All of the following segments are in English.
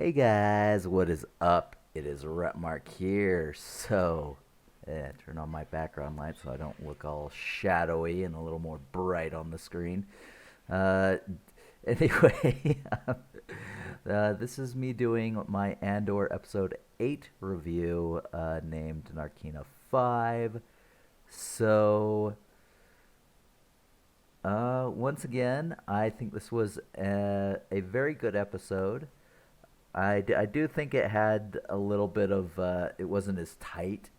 Hey guys, what is up? It is Rapmark here. Turn on my background light so I don't look all shadowy and a little more bright on the screen. Uh, anyway, this is me doing my Andor episode 8 review named Narkina 5. So, once again, I think this was a very good episode. I do think it had a little bit of it wasn't as tight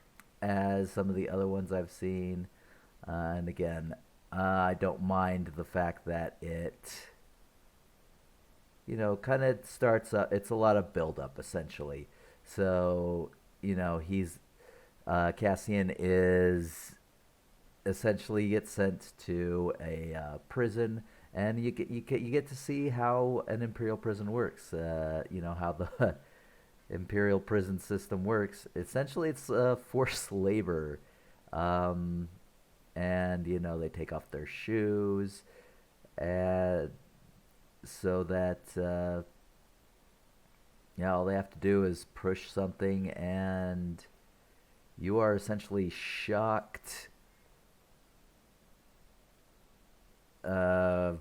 as some of the other ones I've seen, and again, I don't mind the fact that it kind of starts up. It's a lot of build up essentially. So he's Cassian is essentially gets sent to a prison, and you get to see how an imperial prison works. How the imperial prison system works. Essentially, it's forced labor, um, and they take off their shoes, and so that all they have to do is push something, and you are essentially shocked. Uh,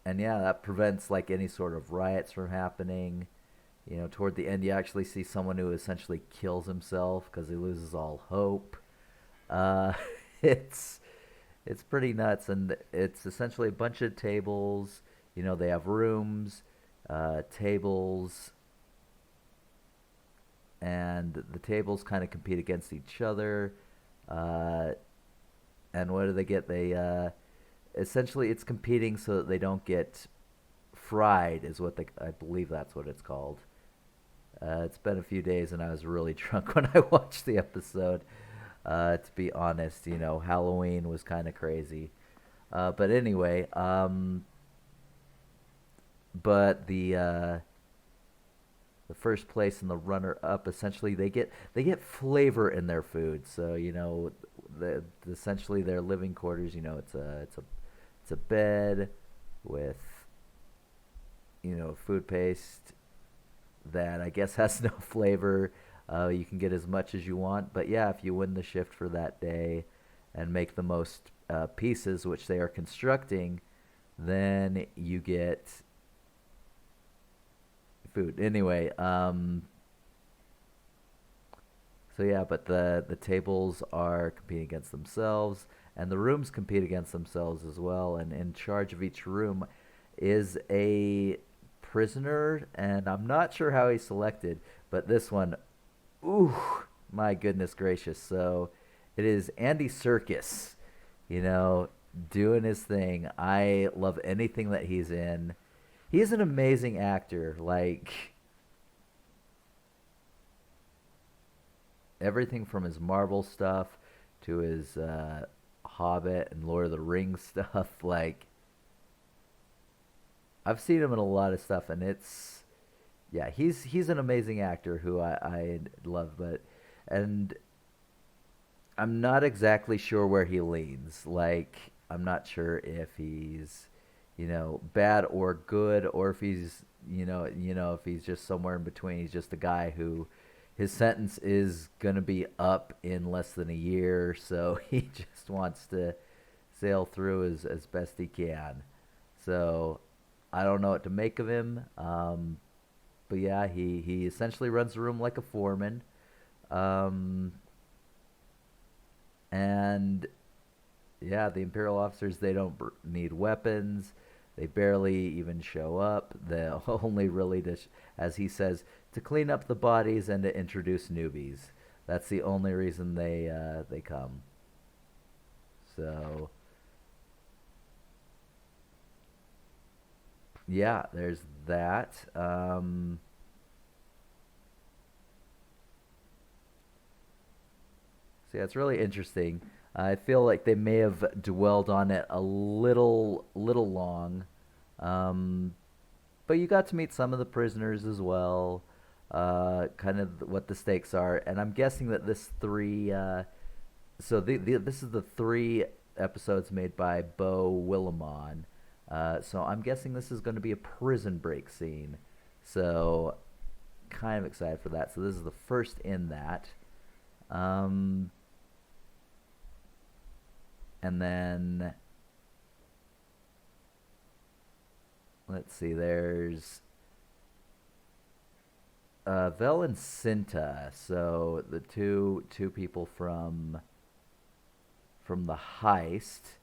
and yeah, that prevents like any sort of riots from happening. Toward the end, you actually see someone who essentially kills himself because he loses all hope. Uh, it's it's pretty nuts, and it's essentially a bunch of tables. They have rooms, tables, and the tables kind of compete against each other. Uh, and what do they get? They essentially it's competing so that they don't get fried, is what I believe that's what it's called. It's been a few days, and I was really drunk when I watched the episode. To be honest, Halloween was kind of crazy. But anyway, but the first place and the runner up essentially they get flavor in their food. So essentially their living quarters. It's a bed with food paste that I guess has no flavor. You can get as much as you want, but yeah, if you win the shift for that day and make the most pieces, which they are constructing, then you get food. Anyway, so yeah, but the tables are competing against themselves, and the rooms compete against themselves as well. And in charge of each room is a prisoner, and I'm not sure how he's selected, but this one, ooh, my goodness gracious! So it is Andy Serkis, you know, doing his thing. I love anything that he's in. He's an amazing actor. Like everything from his Marvel stuff to his Hobbit and Lord of the Rings stuff. Like I've seen him in a lot of stuff, and it's yeah, he's an amazing actor who I love. But and I'm not exactly sure where he leans. Like I'm not sure if he's bad or good, or if he's if he's just somewhere in between. He's just a guy who his sentence is gonna be up in less than a year, so he just wants to sail through as best he can. So I don't know what to make of him. But yeah, he essentially runs the room like a foreman. Um, and yeah, the Imperial officers, they don't need weapons. They barely even show up. They only really, as he says, to clean up the bodies and to introduce newbies. That's the only reason they come. So yeah, there's that. So yeah, it's really interesting. I feel like they may have dwelled on it a little long, um, but you got to meet some of the prisoners as well. Kind of what the stakes are, and I'm guessing that this three. This is the three episodes made by Bo Willimon. So I'm guessing this is going to be a prison break scene. So kind of excited for that. So this is the first in that. Um, and then let's see. There's Vel and Cinta. So the two people from the heist,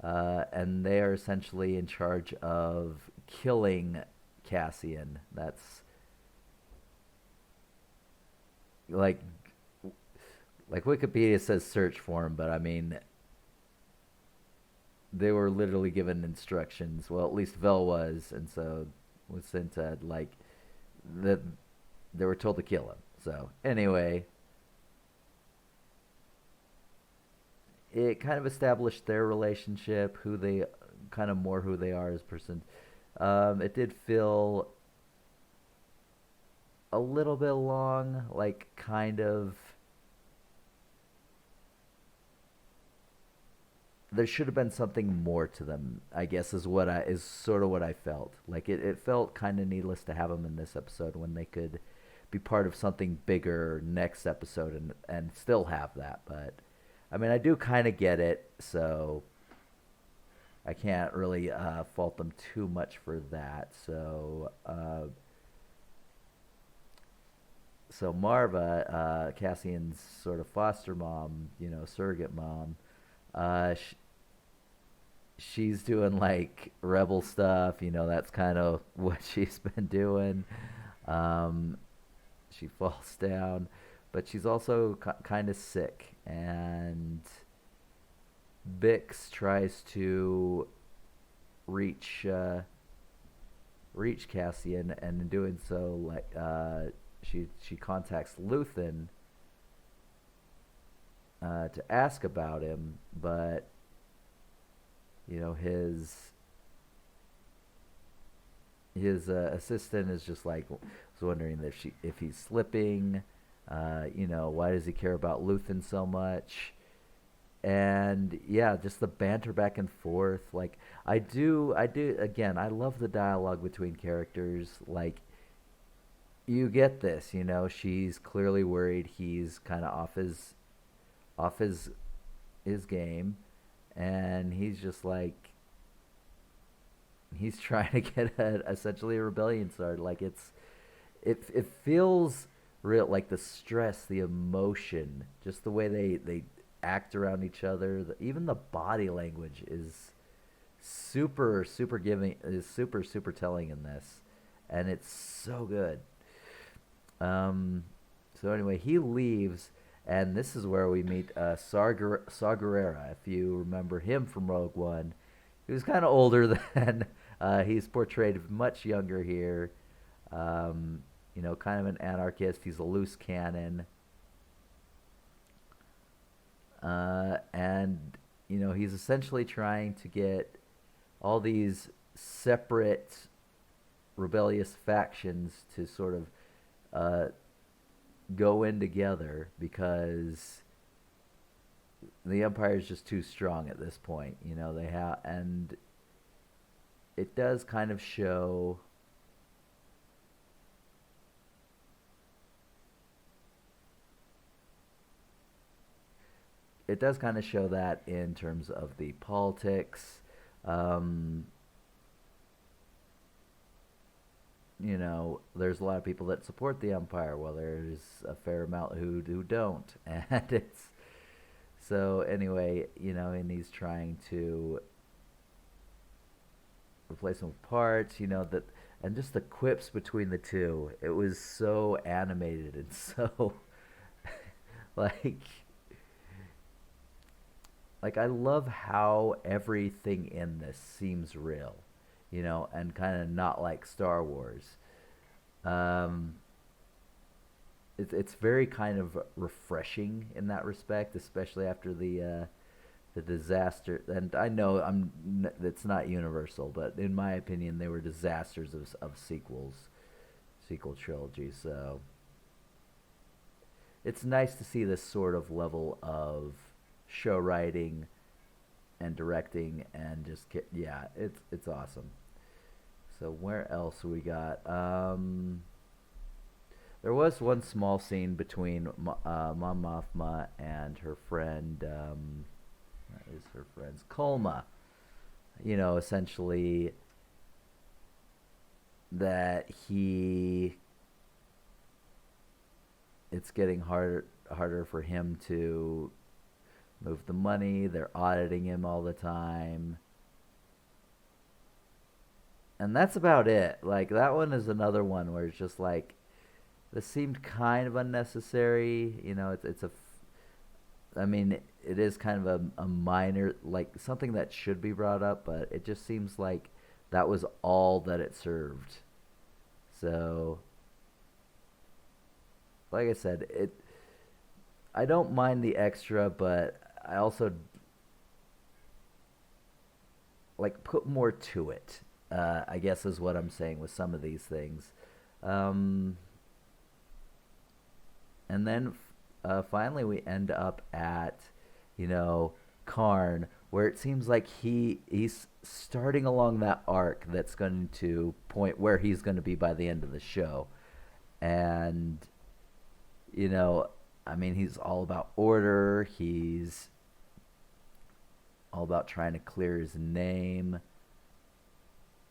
and they are essentially in charge of killing Cassian. That's like Wikipedia says search for him, but I mean they were literally given instructions. Well, at least Vel was, and so with Cinta, like that they were told to kill him. So anyway, it kind of established their relationship, who they kind of more who they are as person. It did feel a little bit long, like kind of. There should have been something more to them. I guess is sort of what I felt. Like it felt kind of needless to have them in this episode when they could be part of something bigger next episode and still have that. But I mean, I do kind of get it, so I can't really fault them too much for that. So Marva, Cassian's sort of foster mom, surrogate mom, uh, she's doing like rebel stuff. That's kind of what she's been doing. Um, she falls down, but she's also kind of sick, and Bix tries to reach reach Cassian, and in doing so, like she contacts Luthen to ask about him, but his assistant is just like was wondering if he's slipping. Why does he care about Luthen so much? And yeah, just the banter back and forth. Like I do again. I love the dialogue between characters. Like you get this. She's clearly worried he's kind of off his game, and he's just like he's trying to get essentially a rebellion started. Like it feels real, like the stress, the emotion, just the way they act around each other. Even the body language is super telling in this, and it's so good. Um, so anyway, he leaves, and this is where we meet Saw Gerrera. If you remember him from Rogue One, he was kind of older than. He's portrayed much younger here. Kind of an anarchist. He's a loose cannon. And he's essentially trying to get all these separate rebellious factions to sort of go in together because the Empire is just too strong at this point. They have, and it does kind of show. It does kind of show that in terms of the politics. Um, there's a lot of people that support the Empire, while there's a fair amount who don't, and it's so anyway, and he's trying to replace them with parts, that, and just the quips between the two. It was so animated and so like I love how everything in this seems real, and kind of not like Star Wars. Um, it's very kind of refreshing in that respect, especially after the disaster. And I know it's not universal, but in my opinion, they were disasters of sequel trilogies. So it's nice to see this sort of level of show writing and directing, and just yeah, it's awesome. So where else we got? There was one small scene between Mon Mothma and her friend. What is her friend's Kolma? Essentially that he it's getting harder for him to move the money. They're auditing him all the time. And that's about it. Like that one is another one where it's just like this seemed kind of unnecessary. I mean, it is kind of a minor, like something that should be brought up, but it just seems like that was all that it served. So, like I said, I don't mind the extra, but I also like put more to it. I guess is what I'm saying with some of these things. Um, and then finally we end up at, you know, Karn, where it seems like he's starting along that arc that's going to point where he's going to be by the end of the show. And you know, I mean, he's all about order. He's all about trying to clear his name.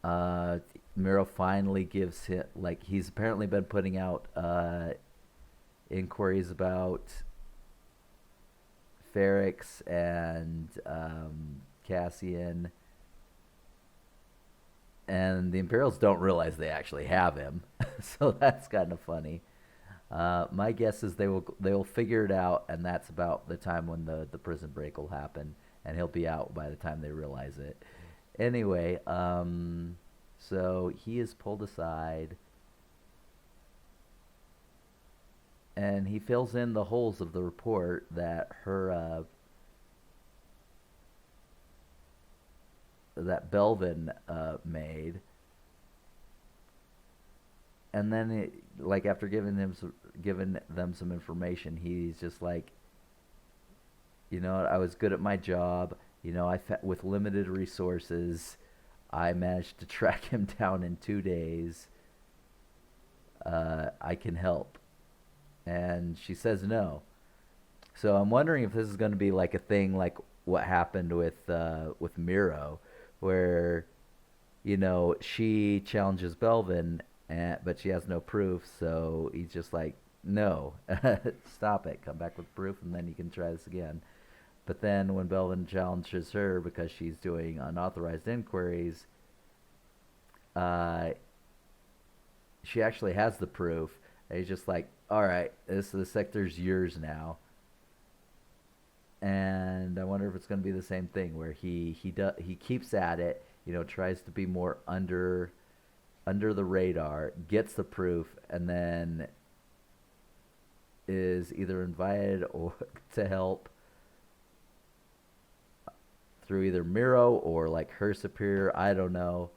Uh, Miro finally gives him like he's apparently been putting out inquiries about Ferrix and Cassian, and the Imperials don't realize they actually have him, so that's kind of funny. My guess is they will figure it out, and that's about the time when the prison break will happen, and he'll be out by the time they realize it. Anyway, so he is pulled aside, and he fills in the holes of the report that Belvin made, and then like after giving them some information, he's just like, I was good at my job. With limited resources, I managed to track him down in 2 days. I can help. And she says no. So I'm wondering if this is going to be like a thing like what happened with Miro, where she challenges Belvin, but she has no proof. So he's just like, no, stop it. Come back with proof, and then you can try this again. But then when Belvin challenges her because she's doing unauthorized inquiries, uh, she actually has the proof. And he's just like, all right, the sector's yours now. And I wonder if it's going to be the same thing where he keeps at it, tries to be more under the radar, gets the proof, and then is either invited or to help through either Miro or like her superior. I don't know.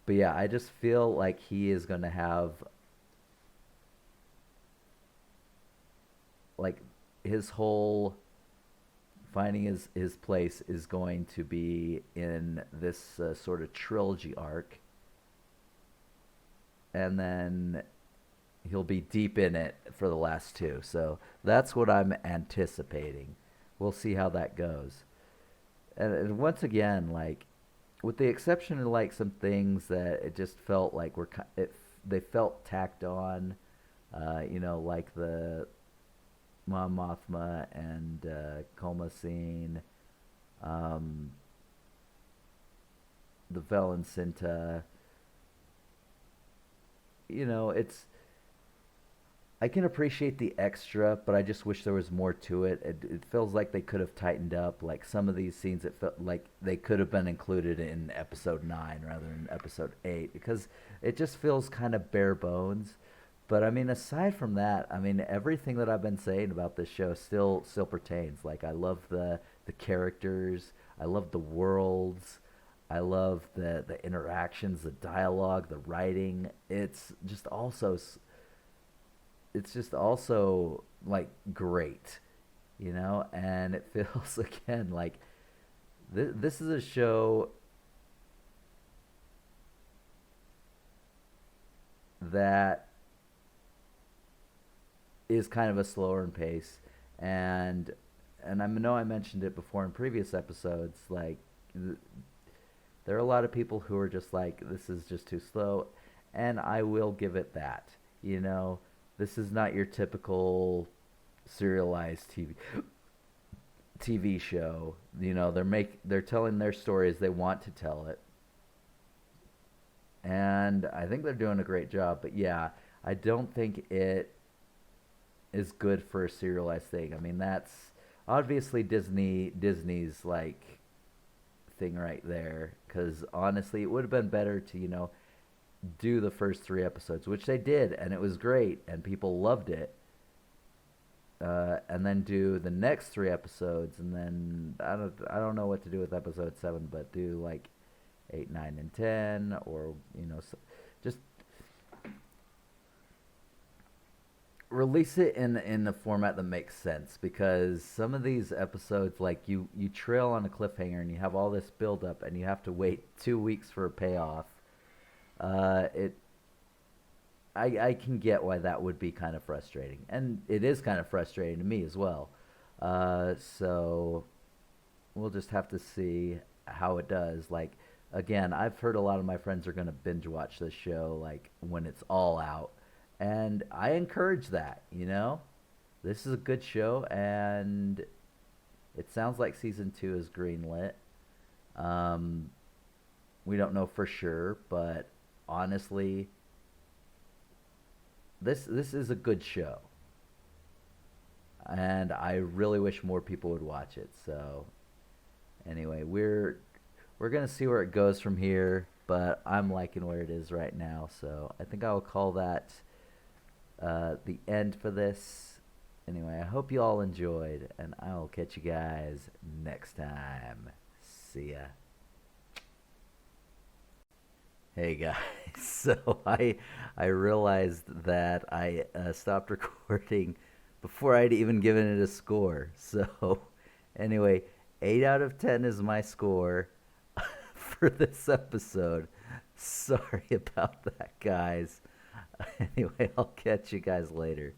But yeah, I just feel like he is going to have like his whole finding his place is going to be in this sort of trilogy arc, and then he'll be deep in it for the last two. So that's what I'm anticipating. We'll see how that goes. And once again, like with the exception of like some things that it just felt like they felt tacked on, like the Mon Mothma and Coma scene, um, the Velen Cinta. It's I can appreciate the extra, but I just wish there was more to it. It feels like they could have tightened up. Like some of these scenes, it felt like they could have been included in episode 9 rather than episode 8 because it just feels kind of bare bones. But I mean, aside from that, I mean, everything that I've been saying about this show still pertains. Like I love the characters, I love the worlds, I love the interactions, the dialogue, the writing. It's just also like great, and it feels again like this is a show that is kind of a slower in pace, and I know I mentioned it before in previous episodes. Like, there are a lot of people who are just like, this is just too slow, and I will give it that. You know, this is not your typical serialized TV show. You know, they're telling their story as they want to tell it, and I think they're doing a great job. But yeah, I don't think it is good for a serialized thing. I mean, that's obviously Disney's like thing right there. Because honestly, it would have been better to do the first three episodes, which they did, and it was great, and people loved it. And then do the next three episodes, and then I don't know what to do with episode seven, but do like 8, 9, and 10, or just release it in the format that makes sense, because some of these episodes, like, you trail on a cliffhanger and you have all this build up and you have to wait 2 weeks for a payoff. It I can get why that would be kind of frustrating, and it is kind of frustrating to me as well. So we'll just have to see how it does. Like, again, I've heard a lot of my friends are going to binge watch this show like when it's all out, and I encourage that. This is a good show, and it sounds like season two is greenlit. Um, we don't know for sure, but honestly, this is a good show, and I really wish more people would watch it. So anyway, we're gonna see where it goes from here, but I'm liking where it is right now. So I think I will call that the end for this. Anyway, I hope you all enjoyed, and I will catch you guys next time. See ya. Hey guys, so I realized that I stopped recording before I'd even given it a score. So anyway, 8 out of 10 is my score for this episode. Sorry about that, guys. Anyway, I'll catch you guys later.